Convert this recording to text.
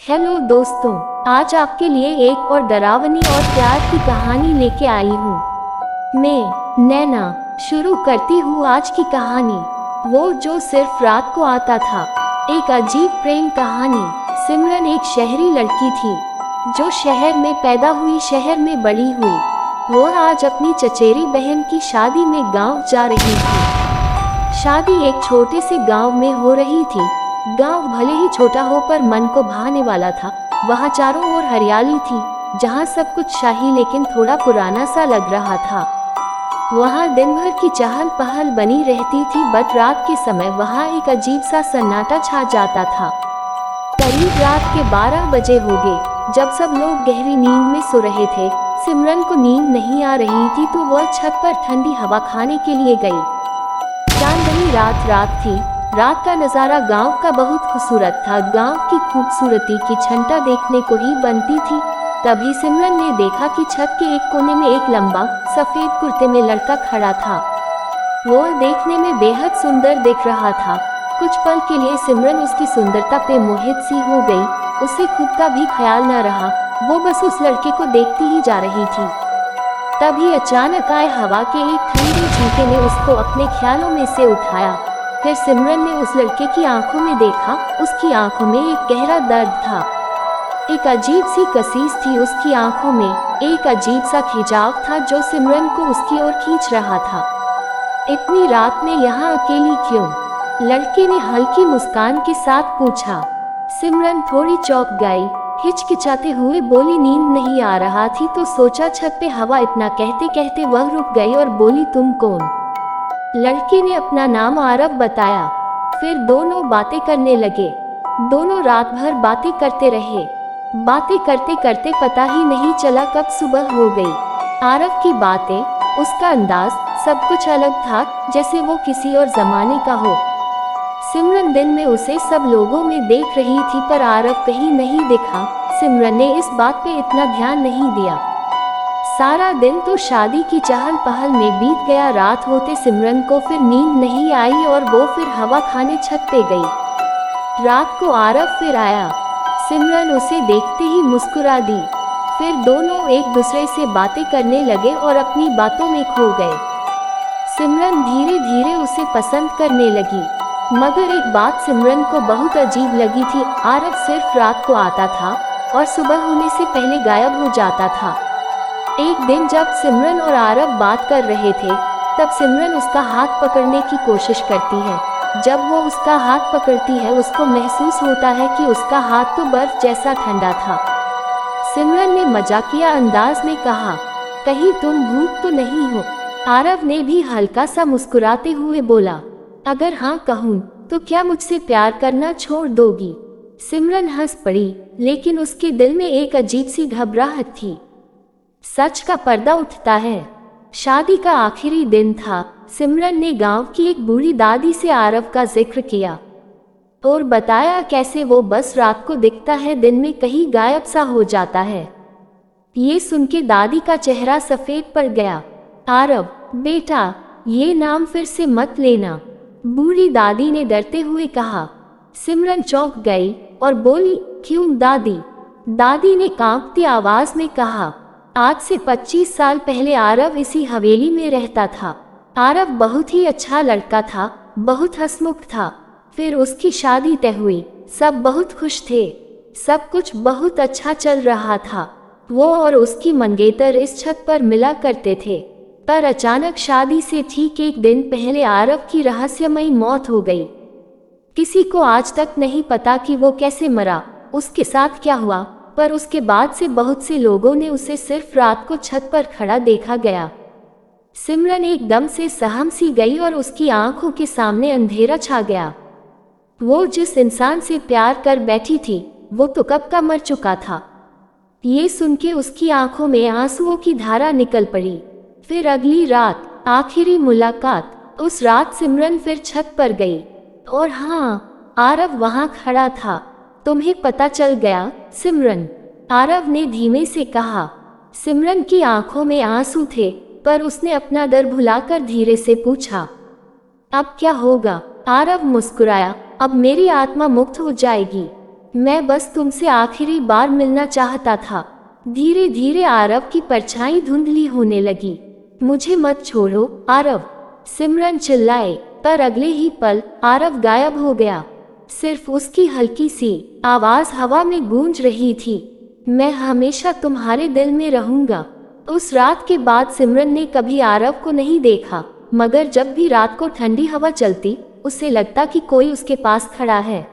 Hello दोस्तों, आज आपके लिए एक और डरावनी और प्यार की कहानी लेके आई हूँ। मैं नैना शुरू करती हूँ आज की कहानी, वो जो सिर्फ रात को आता था। एक अजीब प्रेम कहानी। सिमरन एक शहरी लड़की थी जो शहर में पैदा हुई, शहर में बड़ी हुई। वो आज अपनी चचेरी बहन की शादी में गांव जा रही थी। शादी एक छोटे से गांव में हो रही थी। गांव भले ही छोटा हो पर मन को भाने वाला था। वहाँ चारों ओर हरियाली थी, जहाँ सब कुछ शाही लेकिन थोड़ा पुराना सा लग रहा था। वहाँ दिन भर की चहल पहल बनी रहती थी, बट रात के समय वहाँ एक अजीब सा सन्नाटा छा जाता था। करीब रात के 12 बजे हो गए जब सब लोग गहरी नींद में सो रहे थे। सिमरन को नींद नहीं आ रही थी तो वह छत पर ठंडी हवा खाने के लिए गई। चांदनी रात थी। रात का नज़ारा गांव का बहुत खूबसूरत था। गांव की खूबसूरती की छंटा देखने को ही बनती थी। तभी सिमरन ने देखा कि छत के एक कोने में एक लंबा सफेद कुर्ते में लड़का खड़ा था। वो देखने में बेहद सुंदर दिख रहा था। कुछ पल के लिए सिमरन उसकी सुंदरता पे मोहित सी हो गई। उसे खुद का भी ख्याल न रहा, वो बस उस लड़के को देखती ही जा रही थी। तभी अचानक आए हवा के एक ठंडे झोंके ने उसको अपने ख्यालों में से उठाया। फिर सिमरन ने उस लड़के की आंखों में देखा। उसकी आंखों में एक गहरा दर्द था, एक अजीब सी कसीस थी उसकी आंखों में। एक अजीब सा खिंचाव था जो सिमरन को उसकी ओर खींच रहा था। इतनी रात में यहाँ अकेली क्यों? लड़के ने हल्की मुस्कान के साथ पूछा। सिमरन थोड़ी चौंक गई, हिचकिचाते हुए बोली, नींद नहीं आ रहा थी तो सोचा छत पे हवा। इतना कहते कहते वह रुक गई और बोली, तुम कौन? लड़के ने अपना नाम आरव बताया। फिर दोनों बातें करने लगे। दोनों रात भर बातें करते रहे। बातें करते करते पता ही नहीं चला कब सुबह हो गई। आरव की बातें, उसका अंदाज, सब कुछ अलग था, जैसे वो किसी और जमाने का हो। सिमरन दिन में उसे सब लोगों में देख रही थी पर आरव कहीं नहीं दिखा। सिमरन ने इस बात पे इतना ध्यान नहीं दिया। सारा दिन तो शादी की चहल पहल में बीत गया। रात होते सिमरन को फिर नींद नहीं आई और वो फिर हवा खाने छत पे गई। रात को आरव फिर आया। सिमरन उसे देखते ही मुस्कुरा दी। फिर दोनों एक दूसरे से बातें करने लगे और अपनी बातों में खो गए। सिमरन धीरे धीरे उसे पसंद करने लगी। मगर एक बात सिमरन को बहुत अजीब लगी थी। आरव सिर्फ रात को आता था और सुबह होने से पहले गायब हो जाता था। एक दिन जब सिमरन और आरव बात कर रहे थे तब सिमरन उसका हाथ पकड़ने की कोशिश करती है। जब वो उसका हाथ पकड़ती है उसको महसूस होता है कि उसका हाथ तो बर्फ जैसा ठंडा था। सिमरन ने मजाकिया अंदाज में कहा, कहीं तुम भूत तो नहीं हो? आरव ने भी हल्का सा मुस्कुराते हुए बोला, अगर हाँ कहूँ तो क्या मुझसे प्यार करना छोड़ दोगी? सिमरन हंस पड़ी, लेकिन उसके दिल में एक अजीब सी घबराहट थी। सच का पर्दा उठता है। शादी का आखिरी दिन था। सिमरन ने गांव की एक बूढ़ी दादी से आरव का जिक्र किया और बताया कैसे वो बस रात को दिखता है, दिन में कहीं गायब सा हो जाता है। ये सुन के दादी का चेहरा सफेद पड़ गया। आरव बेटा, ये नाम फिर से मत लेना, बूढ़ी दादी ने डरते हुए कहा। सिमरन चौंक गई और बोली, क्यों दादी? दादी ने कांपती आवाज में कहा, आज से 25 साल पहले आरव इसी हवेली में रहता था। आरव बहुत ही अच्छा लड़का था, बहुत हंसमुख था। फिर उसकी शादी तय हुई। सब बहुत खुश थे, सब कुछ बहुत अच्छा चल रहा था। वो और उसकी मंगेतर इस छत पर मिला करते थे। पर अचानक शादी से ठीक एक दिन पहले आरव की रहस्यमयी मौत हो गई। किसी को आज तक नहीं पता कि वो कैसे मरा, उसके साथ क्या हुआ, पर उसके बाद से बहुत से लोगों ने उसे सिर्फ रात को छत पर खड़ा देखा गया। सिमरन एकदम से सहम सी गई और उसकी आंखों के सामने अंधेरा छा गया। वो जिस इंसान से प्यार कर बैठी थी वो तो कब का मर चुका था। ये सुन के उसकी आंखों में आंसुओं की धारा निकल पड़ी। फिर अगली रात, आखिरी मुलाकात। उस रात सिमरन फिर छत पर गई और हाँ, आरव वहां खड़ा था। तुम्हें पता चल गया सिमरन? आरव ने धीमे से कहा। सिमरन की आंखों में आंसू थे पर उसने अपना डर भुलाकर धीरे से पूछा, अब क्या होगा? आरव मुस्कुराया, अब मेरी आत्मा मुक्त हो जाएगी। मैं बस तुमसे आखिरी बार मिलना चाहता था। धीरे धीरे आरव की परछाई धुंधली होने लगी। मुझे मत छोड़ो आरव, सिमरन चिल्लाए, पर अगले ही पल आरव गायब हो गया। सिर्फ उसकी हल्की सी आवाज हवा में गूंज रही थी, मैं हमेशा तुम्हारे दिल में रहूंगा। उस रात के बाद सिमरन ने कभी आरव को नहीं देखा, मगर जब भी रात को ठंडी हवा चलती, उसे लगता कि कोई उसके पास खड़ा है।